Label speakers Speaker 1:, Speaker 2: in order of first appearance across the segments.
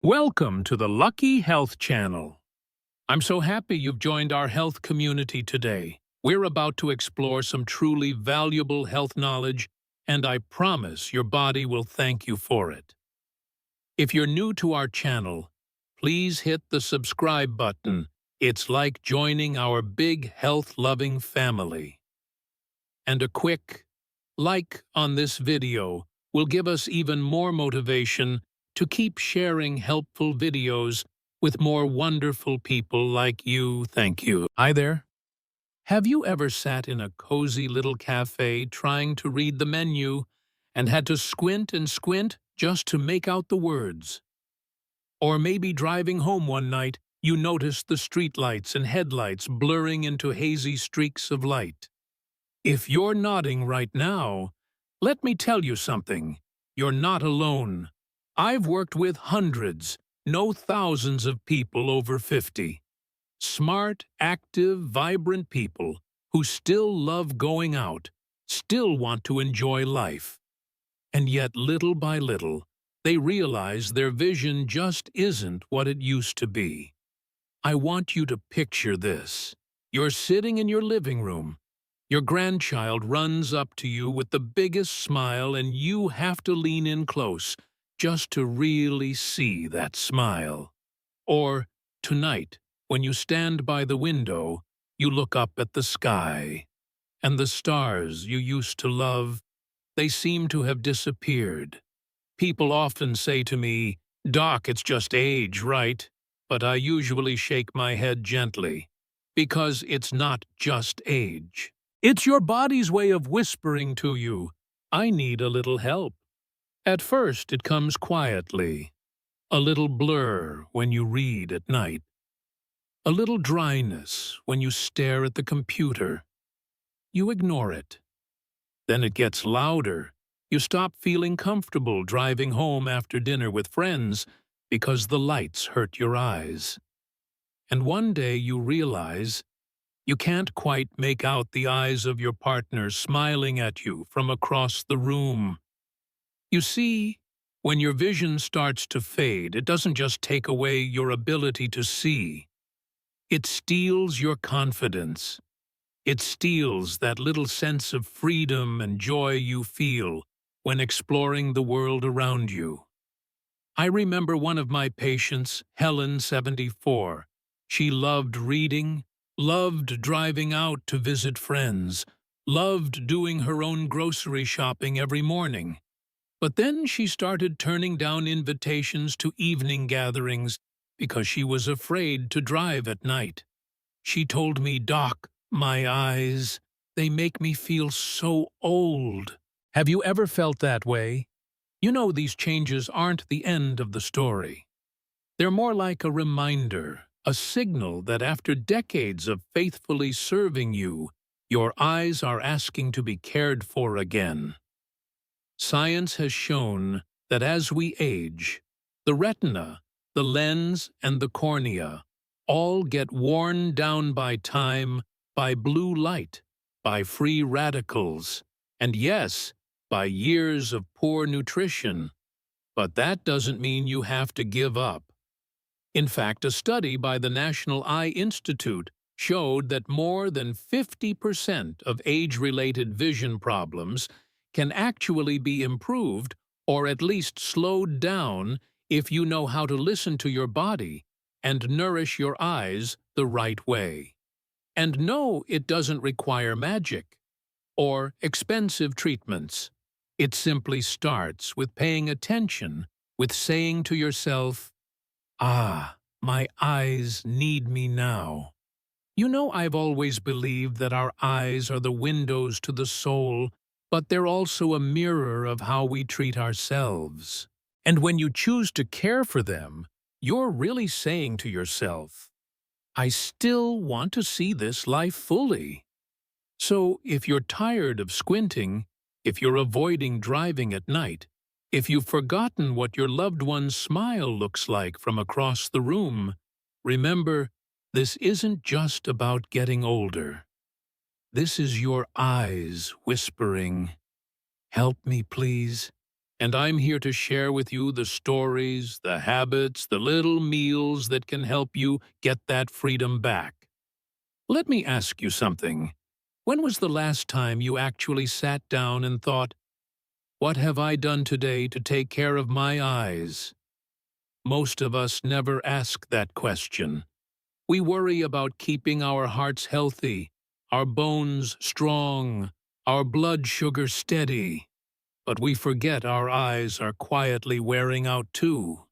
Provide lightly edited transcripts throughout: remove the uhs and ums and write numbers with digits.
Speaker 1: Welcome to the Lucky Health Channel. I'm so happy you've joined our health community today. We're about to explore some truly valuable health knowledge, and I promise your body will thank you for it. If you're new to our channel, please hit the subscribe button. It's like joining our big health-loving family. And a quick like on this video will give us even more motivation to keep sharing helpful videos with more wonderful people like you. Thank you. Hi there. Have you ever sat in a cozy little cafe trying to read the menu and had to squint and squint just to make out the words? Or maybe driving home one night, you noticed the streetlights and headlights blurring into hazy streaks of light. If you're nodding right now, let me tell you something. You're not alone. I've worked with hundreds, no thousands of people over 50. Smart, active, vibrant people who still love going out, still want to enjoy life. And yet, little by little, they realize their vision just isn't what it used to be. I want you to picture this. You're sitting in your living room. Your grandchild runs up to you with the biggest smile, and you have to lean in close just to really see that smile. Or, tonight, when you stand by the window, you look up at the sky, and the stars you used to love, they seem to have disappeared. People often say to me, "Doc, it's just age, right?" But I usually shake my head gently, because it's not just age. It's your body's way of whispering to you, "I need a little help." At first, it comes quietly. A little blur when you read at night. A little dryness when you stare at the computer. You ignore it. Then it gets louder. You stop feeling comfortable driving home after dinner with friends because the lights hurt your eyes. And one day you realize you can't quite make out the eyes of your partner smiling at you from across the room. You see, when your vision starts to fade, it doesn't just take away your ability to see. It steals your confidence. It steals that little sense of freedom and joy you feel when exploring the world around you. I remember one of my patients, Helen, 74. She loved reading, loved driving out to visit friends, loved doing her own grocery shopping every morning. But then she started turning down invitations to evening gatherings because she was afraid to drive at night. She told me, "Doc, my eyes, they make me feel so old." Have you ever felt that way? You know these changes aren't the end of the story. They're more like a reminder, a signal that after decades of faithfully serving you, your eyes are asking to be cared for again. Science has shown that as we age, the retina, the lens, and the cornea all get worn down by time, by blue light, by free radicals, and yes, by years of poor nutrition. But that doesn't mean you have to give up. In fact, a study by the National Eye Institute showed that more than 50% of age-related vision problems can actually be improved or at least slowed down if you know how to listen to your body and nourish your eyes the right way. And no, it doesn't require magic or expensive treatments. It simply starts with paying attention, with saying to yourself, "Ah, my eyes need me now." You know, I've always believed that our eyes are the windows to the soul, but they're also a mirror of how we treat ourselves. And when you choose to care for them, you're really saying to yourself, "I still want to see this life fully." So if you're tired of squinting, if you're avoiding driving at night, if you've forgotten what your loved one's smile looks like from across the room, remember, this isn't just about getting older. This is your eyes whispering, "Help me, please. and I'm here to share with you the stories, the habits, the little meals that can help you get that freedom back. Let me ask you something. When was the last time you actually sat down and thought, "What have I done today to take care of my eyes?" Most of us never ask that question. We worry about keeping our hearts healthy, our bones strong, our blood sugar steady. But we forget our eyes are quietly wearing out too.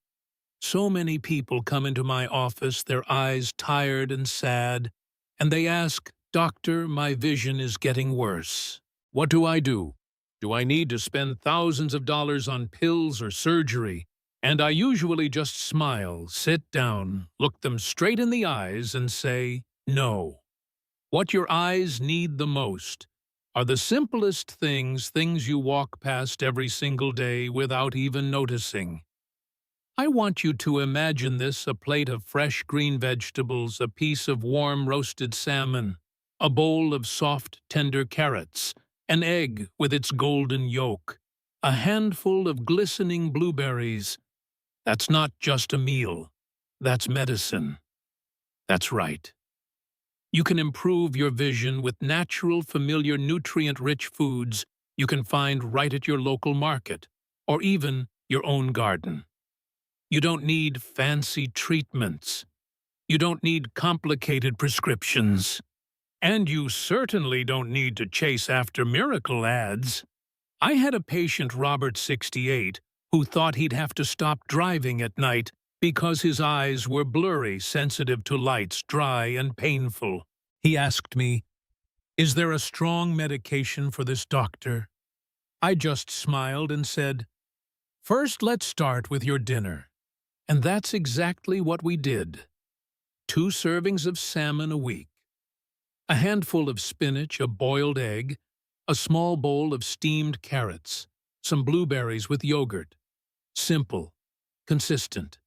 Speaker 1: So many people come into my office, their eyes tired and sad, and they ask, "Doctor, my vision is getting worse. What do I do? Do I need to spend thousands of dollars on pills or surgery?" And I usually just smile, sit down, look them straight in the eyes and say, "No. What your eyes need the most are the simplest things you walk past every single day without even noticing." I want you to imagine this: a plate of fresh green vegetables, a piece of warm roasted salmon, a bowl of soft, tender carrots, an egg with its golden yolk, a handful of glistening blueberries. That's not just a meal. That's medicine. That's right. You can improve your vision with natural, familiar, nutrient-rich foods you can find right at your local market, or even your own garden. You don't need fancy treatments. You don't need complicated prescriptions. And you certainly don't need to chase after miracle ads. I had a patient, Robert, 68, who thought he'd have to stop driving at night because his eyes were blurry, sensitive to lights, dry and painful. He asked me, "Is there a strong medication for this, doctor?" I just smiled and said, "First, let's start with your dinner." And that's exactly what we did. 2 servings of salmon a week, a handful of spinach, a boiled egg, a small bowl of steamed carrots, some blueberries with yogurt. Simple, consistent.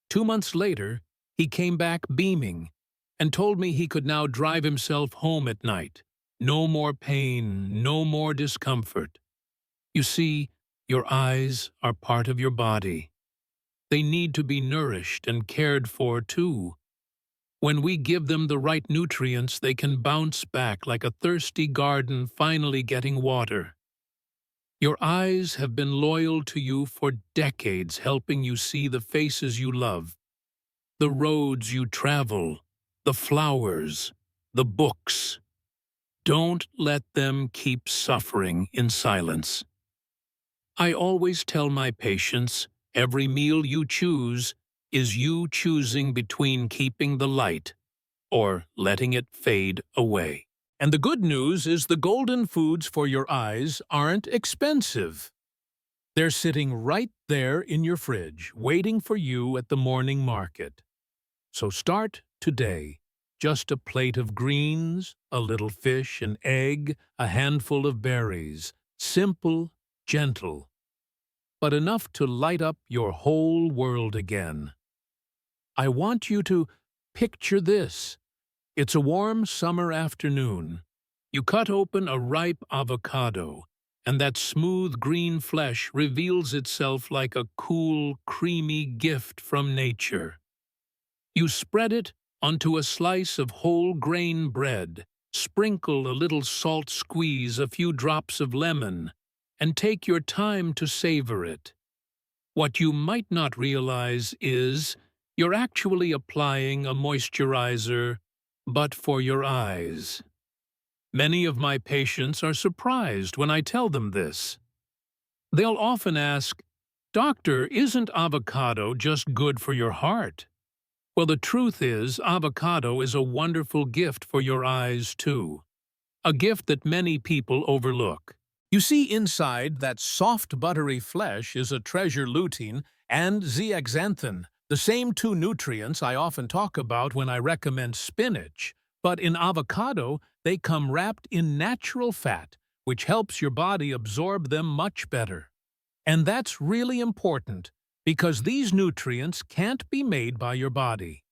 Speaker 1: 2 months later, he came back beaming and told me he could now drive himself home at night. No more pain, no more discomfort. You see, your eyes are part of your body. They need to be nourished and cared for too. When we give them the right nutrients, they can bounce back like a thirsty garden finally getting water. Your eyes have been loyal to you for decades, helping you see the faces you love, the roads you travel, the flowers, the books. Don't let them keep suffering in silence. I always tell my patients, every meal you choose is you choosing between keeping the light or letting it fade away. And the good news is the golden foods for your eyes aren't expensive. They're sitting right there in your fridge, waiting for you at the morning market. So start today. Just a plate of greens, a little fish, an egg, a handful of berries. Simple, gentle, but enough to light up your whole world again. I want you to picture this. It's a warm summer afternoon. You cut open a ripe avocado, and that smooth green flesh reveals itself like a cool, creamy gift from nature. You spread it onto a slice of whole grain bread, sprinkle a little salt, squeeze a few drops of lemon, and take your time to savor it. What you might not realize is you're actually applying a moisturizer, but for your eyes. Many of my patients are surprised when I tell them this. They'll often ask, "Doctor, isn't avocado just good for your heart?" Well, the truth is, avocado is a wonderful gift for your eyes too. A gift that many people overlook. You see, inside that soft, buttery flesh is a treasure lutein and zeaxanthin, the same 2 nutrients I often talk about when I recommend spinach. But in avocado, they come wrapped in natural fat, which helps your body absorb them much better. And that's really important, because these nutrients can't be made by your body.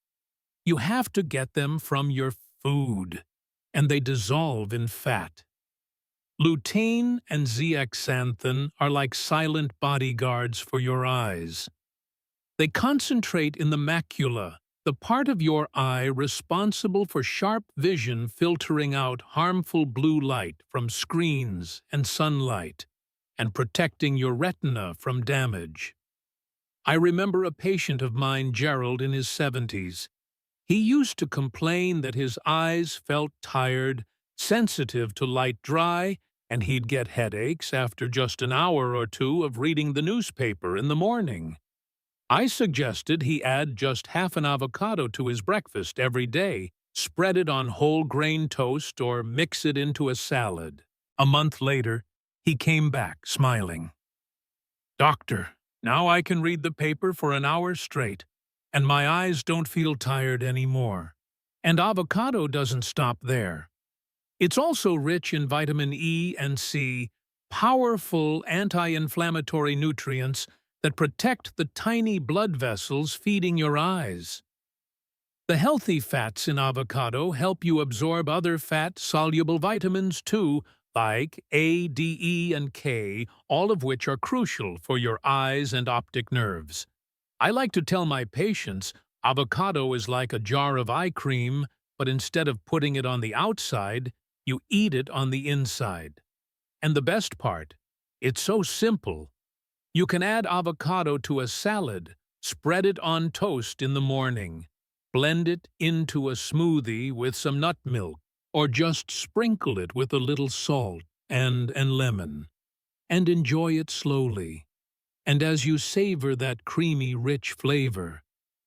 Speaker 1: You have to get them from your food, and they dissolve in fat. Lutein and zeaxanthin are like silent bodyguards for your eyes. They concentrate in the macula, the part of your eye responsible for sharp vision filtering out harmful blue light from screens and sunlight, and protecting your retina from damage. I remember a patient of mine, Gerald, in his 70s. He used to complain that his eyes felt tired, sensitive to light dry, and he'd get headaches after just an hour or two of reading the newspaper in the morning. I suggested he add just half an avocado to his breakfast every day, spread it on whole grain toast, or mix it into a salad. A month later, he came back, smiling. "Doctor, now I can read the paper for an hour straight, and my eyes don't feel tired anymore." And avocado doesn't stop there. It's also rich in vitamin E and C, powerful anti-inflammatory nutrients that protect the tiny blood vessels feeding your eyes. The healthy fats in avocado help you absorb other fat-soluble vitamins too, like A, D, E, and K, all of which are crucial for your eyes and optic nerves. I like to tell my patients avocado is like a jar of eye cream, but instead of putting it on the outside, you eat it on the inside. And the best part, it's so simple. You can add avocado to a salad, spread it on toast in the morning, blend it into a smoothie with some nut milk, or just sprinkle it with a little salt and lemon, and enjoy it slowly. And as you savor that creamy, rich flavor,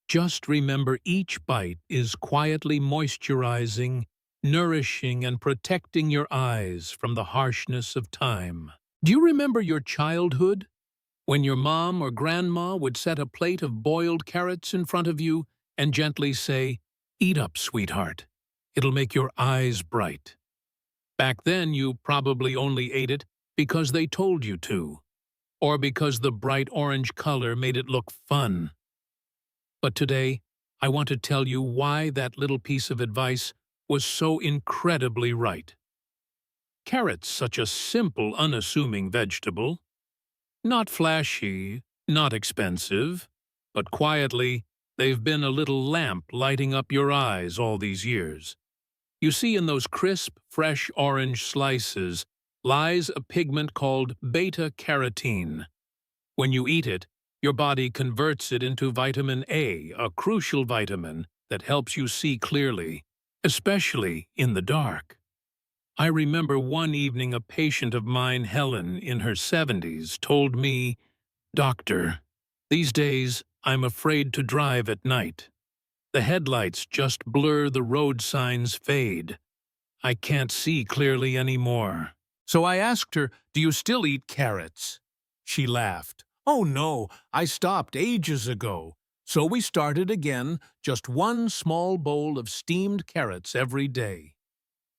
Speaker 1: just remember each bite is quietly moisturizing, nourishing, and protecting your eyes from the harshness of time. Do you remember your childhood? When your mom or grandma would set a plate of boiled carrots in front of you and gently say, "Eat up, sweetheart. It'll make your eyes bright." Back then, you probably only ate it because they told you to, or because the bright orange color made it look fun. But today, I want to tell you why that little piece of advice was so incredibly right. Carrots, such a simple, unassuming vegetable, not flashy, not expensive, but quietly, they've been a little lamp lighting up your eyes all these years. You see, in those crisp, fresh orange slices lies a pigment called beta-carotene. When you eat it, your body converts it into vitamin A, a crucial vitamin that helps you see clearly, especially in the dark. I remember one evening a patient of mine, Helen, in her 70s, told me, "Doctor, these days I'm afraid to drive at night. The headlights just blur, the road signs fade. I can't see clearly anymore." So I asked her, "Do you still eat carrots?" She laughed. "Oh no, I stopped ages ago." So we started again, just one small bowl of steamed carrots every day.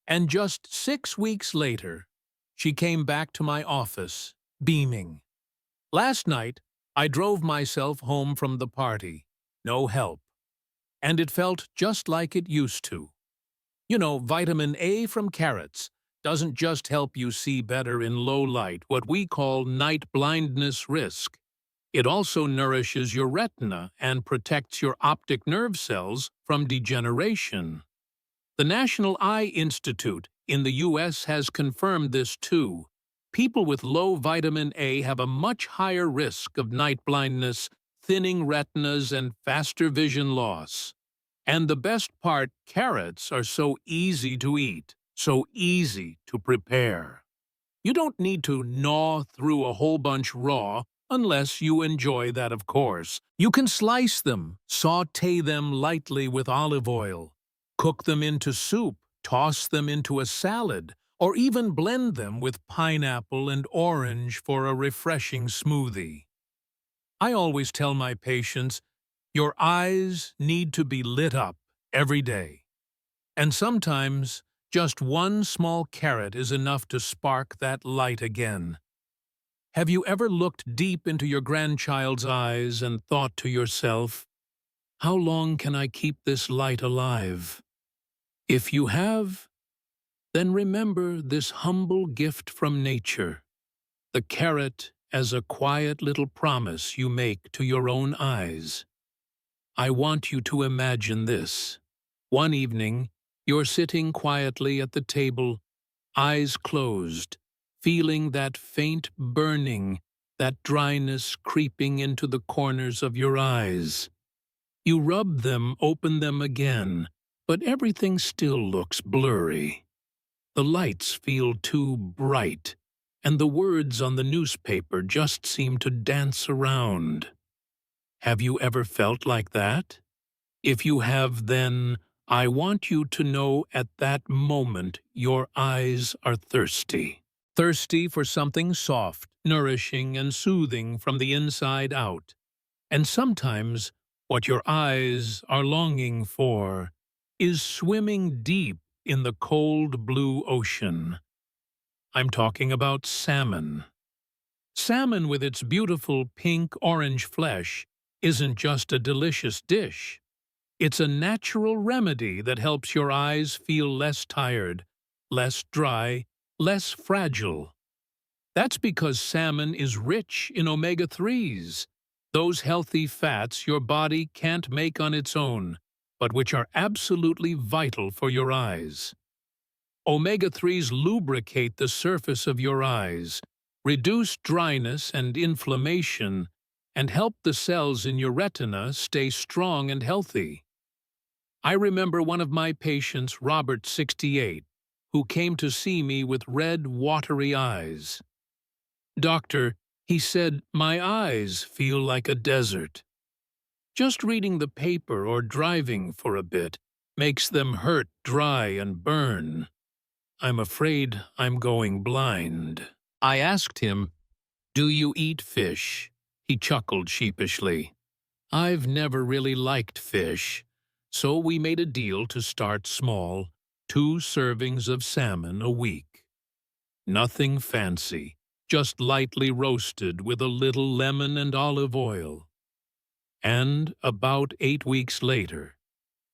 Speaker 1: And just 6 weeks later, she came back to my office, beaming. Last night, I drove myself home from the party. No help. And it felt just like it used to. You know, vitamin A from carrots doesn't just help you see better in low light, what we call night blindness risk. It also nourishes your retina and protects your optic nerve cells from degeneration. The National Eye Institute in the U.S. has confirmed this too. People with low vitamin A have a much higher risk of night blindness, thinning retinas, and faster vision loss. And the best part, carrots are so easy to eat, so easy to prepare. You don't need to gnaw through a whole bunch raw, unless you enjoy that, of course. You can slice them, saute them lightly with olive oil, cook them into soup, toss them into a salad, or even blend them with pineapple and orange for a refreshing smoothie. I always tell my patients, your eyes need to be lit up every day. And sometimes, just one small carrot is enough to spark that light again. Have you ever looked deep into your grandchild's eyes and thought to yourself, "How long can I keep this light alive?" If you have, then remember this humble gift from nature, the carrot as a quiet little promise you make to your own eyes. I want you to imagine this. One evening, you're sitting quietly at the table, eyes closed, feeling that faint burning, that dryness creeping into the corners of your eyes. You rub them, open them again, but everything still looks blurry. The lights feel too bright, and the words on the newspaper just seem to dance around. Have you ever felt like that? If you have, then I want you to know at that moment your eyes are thirsty. Thirsty for something soft, nourishing, and soothing from the inside out. And sometimes what your eyes are longing for is swimming deep in the cold blue ocean. I'm talking about salmon. Salmon with its beautiful pink-orange flesh isn't just a delicious dish. It's a natural remedy that helps your eyes feel less tired, less dry, less fragile. That's because salmon is rich in omega-3s, those healthy fats your body can't make on its own, but which are absolutely vital for your eyes. Omega-3s lubricate the surface of your eyes, reduce dryness and inflammation, and help the cells in your retina stay strong and healthy. I remember one of my patients, Robert, 68, who came to see me with red, watery eyes. "Doctor," he said, "my eyes feel like a desert. Just reading the paper or driving for a bit makes them hurt, dry, and burn. I'm afraid I'm going blind." I asked him, "Do you eat fish?" He chuckled sheepishly. "I've never really liked fish, so we made a deal to start small, 2 servings of salmon a week. Nothing fancy, just lightly roasted with a little lemon and olive oil." And about 8 weeks later,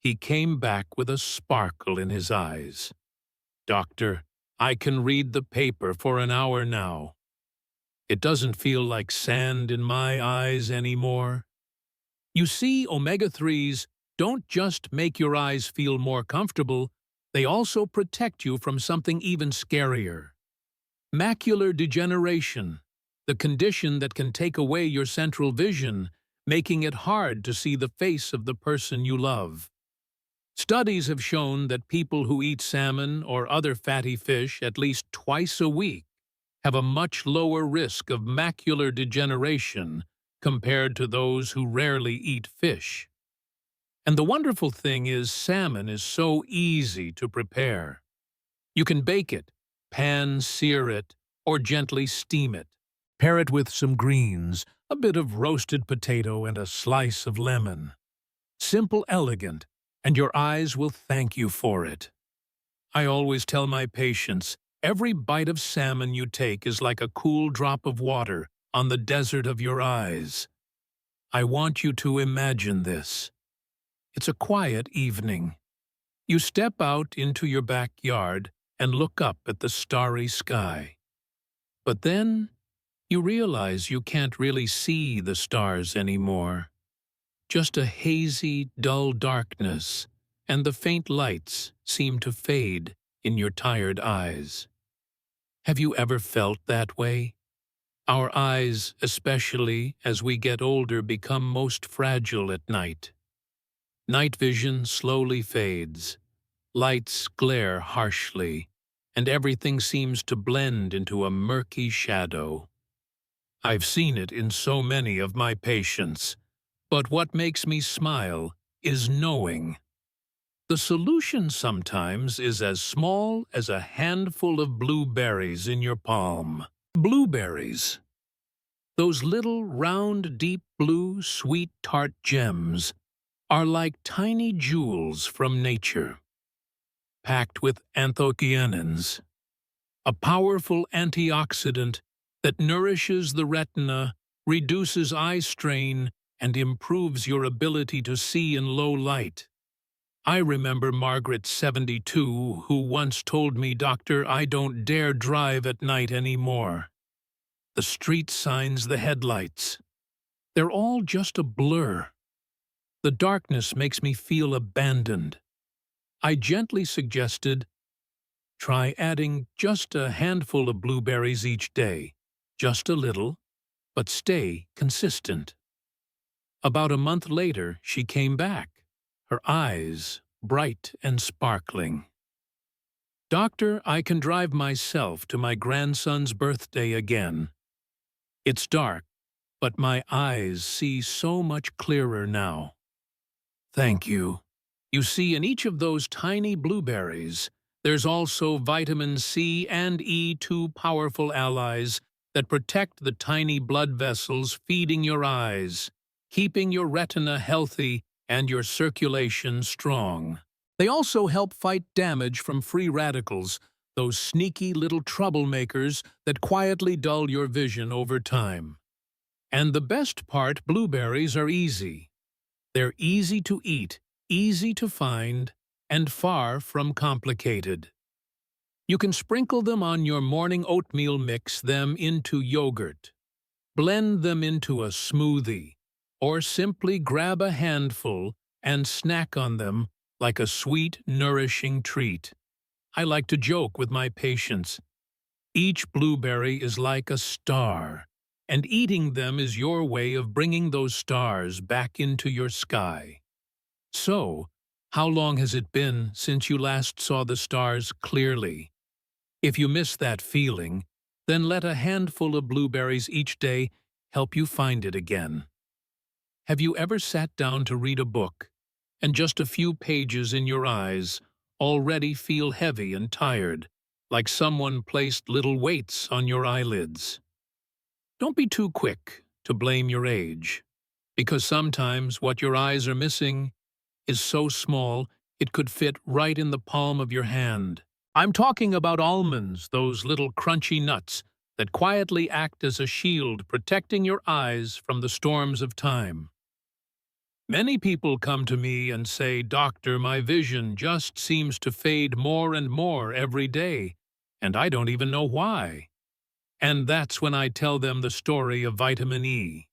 Speaker 1: he came back with a sparkle in his eyes. "Doctor, I can read the paper for an hour now. It doesn't feel like sand in my eyes anymore." You see, omega-3s don't just make your eyes feel more comfortable, they also protect you from something even scarier. Macular degeneration, the condition that can take away your central vision, making it hard to see the face of the person you love. Studies have shown that people who eat salmon or other fatty fish at least twice a week have a much lower risk of macular degeneration compared to those who rarely eat fish. And the wonderful thing is, salmon is so easy to prepare. You can bake it, pan-sear it, or gently steam it. Pair it with some greens, a bit of roasted potato, and a slice of lemon. Simple, elegant, and your eyes will thank you for it. I always tell my patients, every bite of salmon you take is like a cool drop of water on the desert of your eyes. I want you to imagine this. It's a quiet evening. You step out into your backyard and look up at the starry sky. But then you realize you can't really see the stars anymore. Just a hazy, dull darkness, and the faint lights seem to fade in your tired eyes. Have you ever felt that way? Our eyes, especially as we get older, become most fragile at night. Night vision slowly fades, lights glare harshly, and everything seems to blend into a murky shadow. I've seen it in so many of my patients, but what makes me smile is knowing. The solution sometimes is as small as a handful of blueberries in your palm. Blueberries. Those little, round, deep blue, sweet, tart gems are like tiny jewels from nature, packed with anthocyanins, a powerful antioxidant that nourishes the retina, reduces eye strain, and improves your ability to see in low light. I remember Margaret, 72, who once told me, "Doctor, I don't dare drive at night anymore. The street signs, the headlights, they're all just a blur. The darkness makes me feel abandoned." I gently suggested, "Try adding just a handful of blueberries each day, just a little, but stay consistent." About a month later, she came back, her eyes bright and sparkling. "Doctor, I can drive myself to my grandson's birthday again. It's dark, but my eyes see so much clearer now." "Thank you." You see, in each of those tiny blueberries, there's also vitamin C and E, two powerful allies that protect the tiny blood vessels feeding your eyes, keeping your retina healthy and your circulation strong. They also help fight damage from free radicals, those sneaky little troublemakers that quietly dull your vision over time. And the best part, blueberries are easy. They're easy to eat, easy to find, and far from complicated. You can sprinkle them on your morning oatmeal, mix them into yogurt, blend them into a smoothie, or simply grab a handful and snack on them like a sweet, nourishing treat. I like to joke with my patients. Each blueberry is like a star, and eating them is your way of bringing those stars back into your sky. So, how long has it been since you last saw the stars clearly? If you miss that feeling, then let a handful of blueberries each day help you find it again. Have you ever sat down to read a book, and just a few pages in your eyes already feel heavy and tired, like someone placed little weights on your eyelids? Don't be too quick to blame your age, because sometimes what your eyes are missing is so small it could fit right in the palm of your hand. I'm talking about almonds, those little crunchy nuts that quietly act as a shield protecting your eyes from the storms of time. Many people come to me and say, "Doctor, my vision just seems to fade more and more every day, and I don't even know why." And that's when I tell them the story of vitamin E.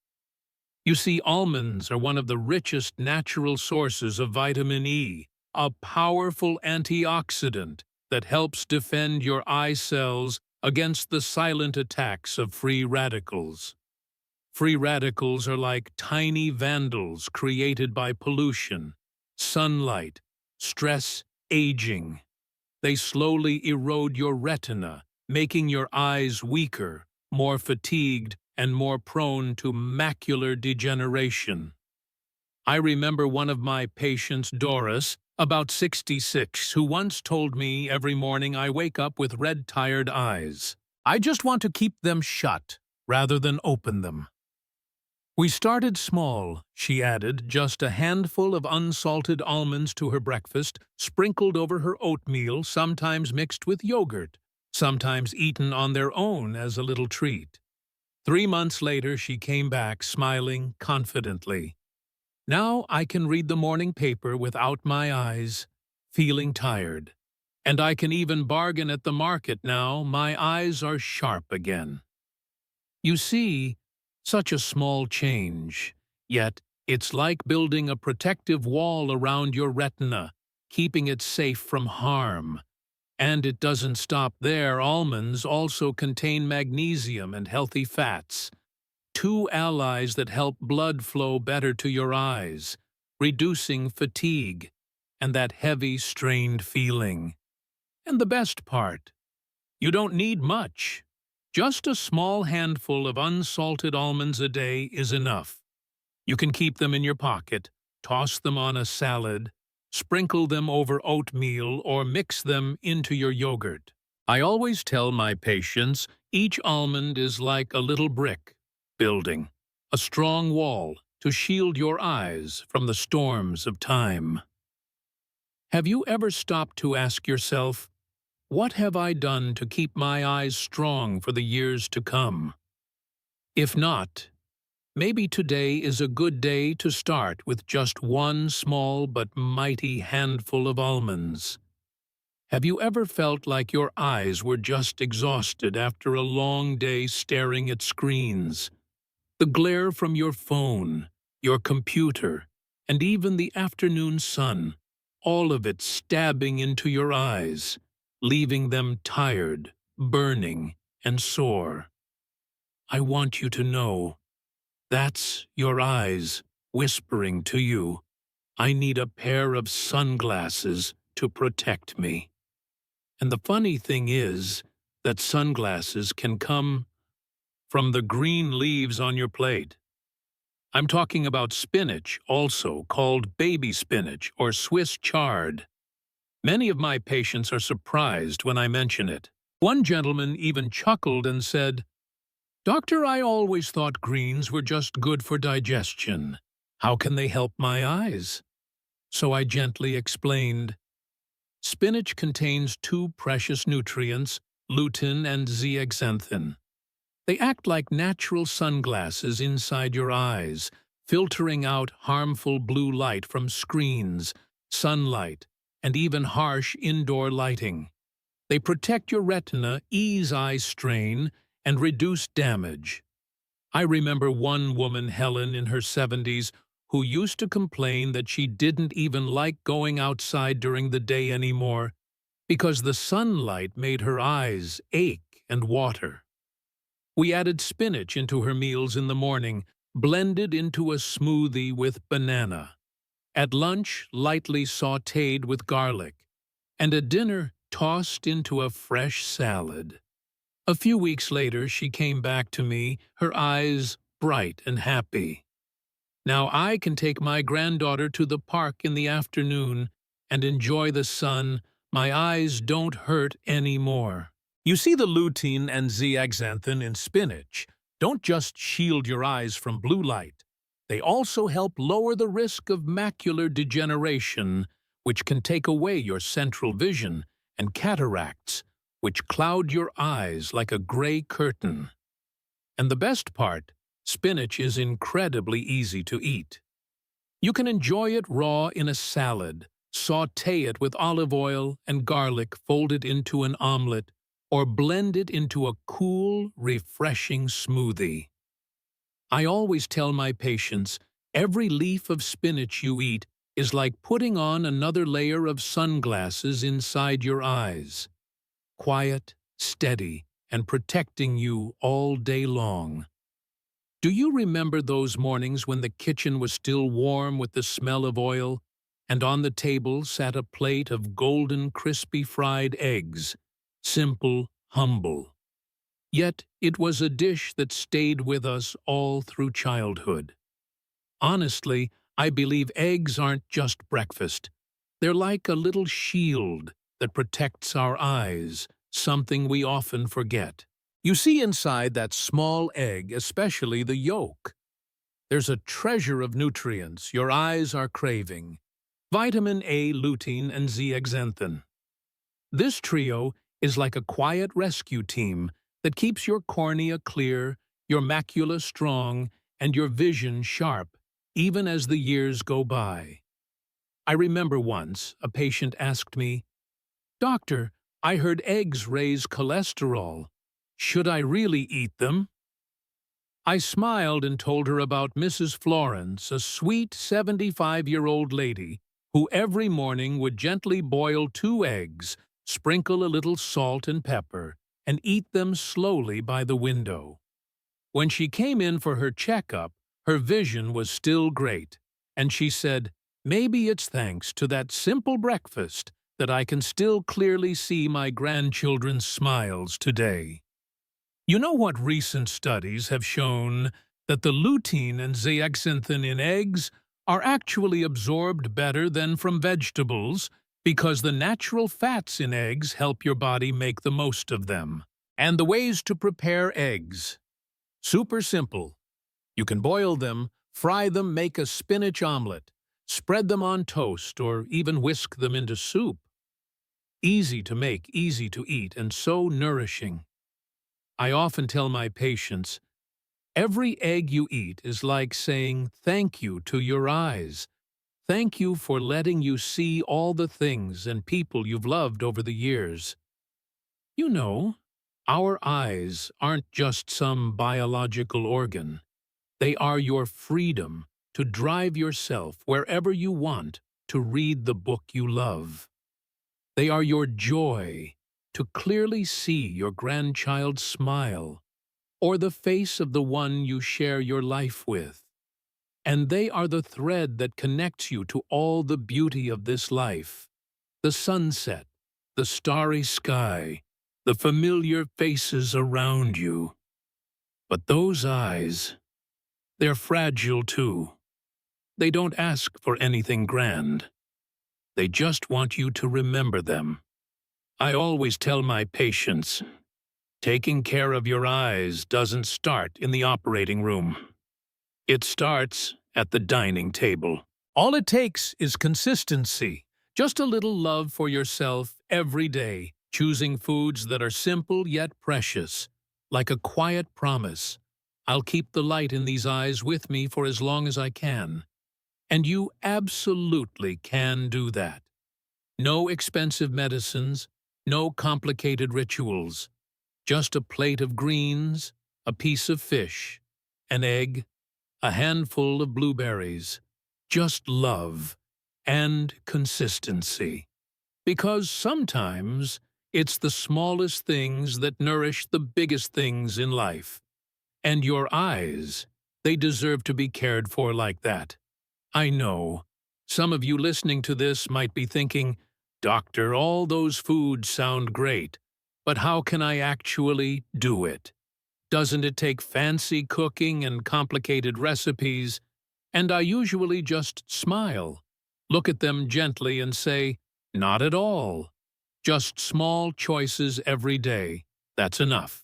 Speaker 1: You see, almonds are one of the richest natural sources of vitamin E, a powerful antioxidant that helps defend your eye cells against the silent attacks of free radicals. Free radicals are like tiny vandals created by pollution, sunlight, stress, aging. They slowly erode your retina, making your eyes weaker, more fatigued, and more prone to macular degeneration. I remember one of my patients, Doris, about 66, who once told me, "Every morning I wake up with red, tired eyes. I just want to keep them shut rather than open them." We started small, she added, just a handful of unsalted almonds to her breakfast, sprinkled over her oatmeal, sometimes mixed with yogurt, sometimes eaten on their own as a little treat. 3 months later, she came back, smiling confidently. "Now I can read the morning paper without my eyes feeling tired. And I can even bargain at the market now. My eyes are sharp again." You see, such a small change, yet it's like building a protective wall around your retina, keeping it safe from harm. And it doesn't stop there. Almonds also contain magnesium and healthy fats, two allies that help blood flow better to your eyes, reducing fatigue and that heavy, strained feeling. And the best part, you don't need much. Just a small handful of unsalted almonds a day is enough. You can keep them in your pocket, toss them on a salad, sprinkle them over oatmeal, or mix them into your yogurt. I always tell my patients each almond is like a little brick, building a strong wall to shield your eyes from the storms of time. Have you ever stopped to ask yourself, "What have I done to keep my eyes strong for the years to come?" If not, maybe today is a good day to start with just one small but mighty handful of almonds. Have you ever felt like your eyes were just exhausted after a long day staring at screens? The glare from your phone, your computer, and even the afternoon sun, all of it stabbing into your eyes, leaving them tired, burning, and sore. I want you to know, that's your eyes whispering to you, I need a pair of sunglasses to protect me. And the funny thing is that sunglasses can come from the green leaves on your plate. I'm talking about spinach, also called baby spinach or Swiss chard. Many of my patients are surprised when I mention it. One gentleman even chuckled and said, "Doctor, I always thought greens were just good for digestion. How can they help my eyes?" So I gently explained, spinach contains two precious nutrients, lutein and zeaxanthin. They act like natural sunglasses inside your eyes, filtering out harmful blue light from screens, sunlight, and even harsh indoor lighting. They protect your retina, ease eye strain, and reduce damage. I remember one woman, Helen, in her 70s, who used to complain that she didn't even like going outside during the day anymore because the sunlight made her eyes ache and water. We added spinach into her meals in the morning, blended into a smoothie with banana. At lunch, lightly sautéed with garlic. And at dinner, tossed into a fresh salad. A few weeks later, she came back to me, her eyes bright and happy. Now I can take my granddaughter to the park in the afternoon and enjoy the sun. My eyes don't hurt anymore. You see, the lutein and zeaxanthin in spinach don't just shield your eyes from blue light. They also help lower the risk of macular degeneration, which can take away your central vision, and cataracts, which cloud your eyes like a gray curtain. And the best part, spinach is incredibly easy to eat. You can enjoy it raw in a salad, sauté it with olive oil and garlic folded into an omelet, or blend it into a cool, refreshing smoothie. I always tell my patients, every leaf of spinach you eat is like putting on another layer of sunglasses inside your eyes. Quiet, steady, and protecting you all day long. Do you remember those mornings when the kitchen was still warm with the smell of oil, and on the table sat a plate of golden, crispy fried eggs? Simple, humble. Yet it was a dish that stayed with us all through childhood. Honestly, I believe eggs aren't just breakfast. They're like a little shield that protects our eyes, something we often forget. You see, inside that small egg, especially the yolk, there's a treasure of nutrients your eyes are craving. Vitamin A, lutein, and zeaxanthin. This trio is like a quiet rescue team that keeps your cornea clear, your macula strong, and your vision sharp, even as the years go by. I remember once a patient asked me, "Doctor, I heard eggs raise cholesterol. Should I really eat them?" I smiled and told her about Mrs. Florence, a sweet 75-year-old lady who every morning would gently boil 2 eggs, sprinkle a little salt and pepper, and eat them slowly by the window. When she came in for her checkup, her vision was still great, and she said, "Maybe it's thanks to that simple breakfast that I can still clearly see my grandchildren's smiles today." You know what recent studies have shown? That the lutein and zeaxanthin in eggs are actually absorbed better than from vegetables because the natural fats in eggs help your body make the most of them. And the ways to prepare eggs. Super simple. You can boil them, fry them, make a spinach omelet, spread them on toast, or even whisk them into soup. Easy to make, easy to eat, and so nourishing. I often tell my patients, Every egg you eat is like saying thank you to your eyes. Thank you for letting you see all the things and people you've loved over the years. You know, our eyes aren't just some biological organ. They are your freedom to drive yourself wherever you want to read the book you love. They are your joy to clearly see your grandchild smile or the face of the one you share your life with. And they are the thread that connects you to all the beauty of this life, the sunset, the starry sky, the familiar faces around you. But those eyes, they're fragile too. They don't ask for anything grand. They just want you to remember them. I always tell my patients, taking care of your eyes doesn't start in the operating room. It starts at the dining table. All it takes is consistency, just a little love for yourself every day, choosing foods that are simple yet precious, like a quiet promise. I'll keep the light in these eyes with me for as long as I can. And you absolutely can do that. No expensive medicines, no complicated rituals, just a plate of greens, a piece of fish, an egg, a handful of blueberries, just love and consistency. Because sometimes it's the smallest things that nourish the biggest things in life. And your eyes, they deserve to be cared for like that. I know, some of you listening to this might be thinking, Doctor, all those foods sound great, but how can I actually do it? Doesn't it take fancy cooking and complicated recipes? And I usually just smile, look at them gently and say, not at all. Just small choices every day. That's enough.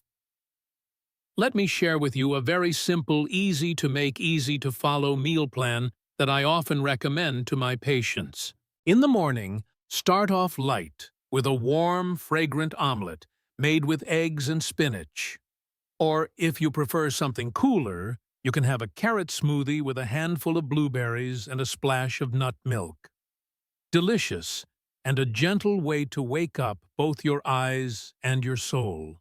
Speaker 1: Let me share with you a very simple, easy to make, easy to follow meal plan that I often recommend to my patients. In the morning, start off light with a warm, fragrant omelet made with eggs and spinach. Or if you prefer something cooler, you can have a carrot smoothie with a handful of blueberries and a splash of nut milk. Delicious, and a gentle way to wake up both your eyes and your soul.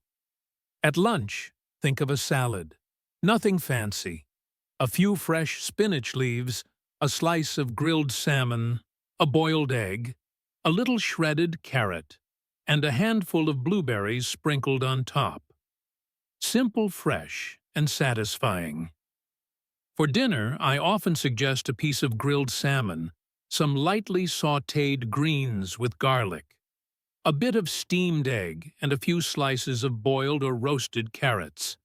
Speaker 1: At lunch, think of a salad. Nothing fancy. A few fresh spinach leaves, a slice of grilled salmon, a boiled egg, a little shredded carrot, and a handful of blueberries sprinkled on top. Simple, fresh, and satisfying. For dinner, I often suggest a piece of grilled salmon, some lightly sautéed greens with garlic, a bit of steamed egg, and a few slices of boiled or roasted carrots.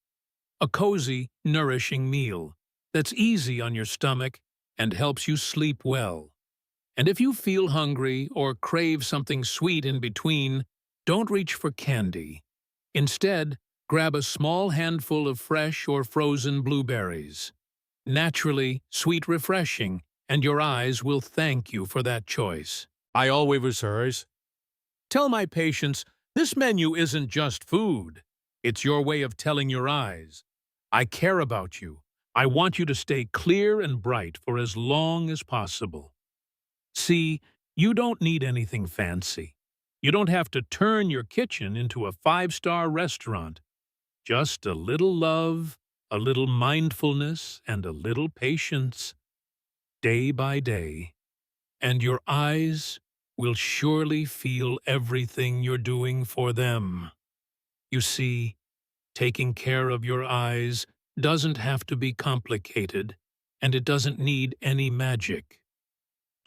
Speaker 1: A cozy, nourishing meal that's easy on your stomach and helps you sleep well. And if you feel hungry or crave something sweet in between, don't reach for candy. Instead, grab a small handful of fresh or frozen blueberries. Naturally, sweet, refreshing, and your eyes will thank you for that choice. I always tell my patients, this menu isn't just food. It's your way of telling your eyes, I care about you. I want you to stay clear and bright for as long as possible. See, you don't need anything fancy. You don't have to turn your kitchen into a five-star restaurant. Just a little love, a little mindfulness, and a little patience, day by day, and your eyes will surely feel everything you're doing for them. You see, taking care of your eyes doesn't have to be complicated, and it doesn't need any magic.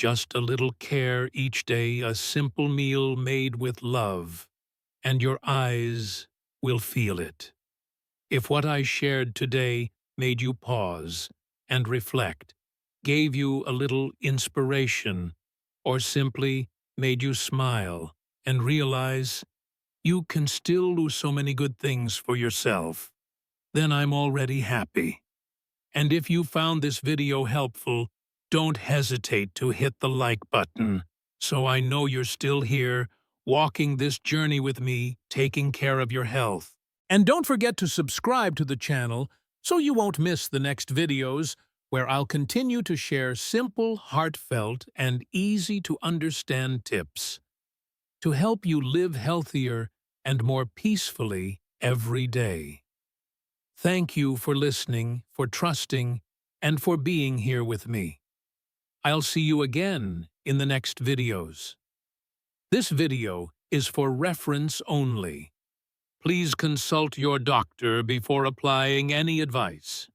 Speaker 1: Just a little care each day, a simple meal made with love, and your eyes will feel it. If what I shared today made you pause and reflect, gave you a little inspiration, or simply made you smile and realize you can still do so many good things for yourself, then I'm already happy. And if you found this video helpful, don't hesitate to hit the like button so I know you're still here, walking this journey with me, taking care of your health. And don't forget to subscribe to the channel so you won't miss the next videos where I'll continue to share simple, heartfelt, and easy-to-understand tips to help you live healthier and more peacefully every day. Thank you for listening, for trusting, and for being here with me. I'll see you again in the next videos. This video is for reference only. Please consult your doctor before applying any advice.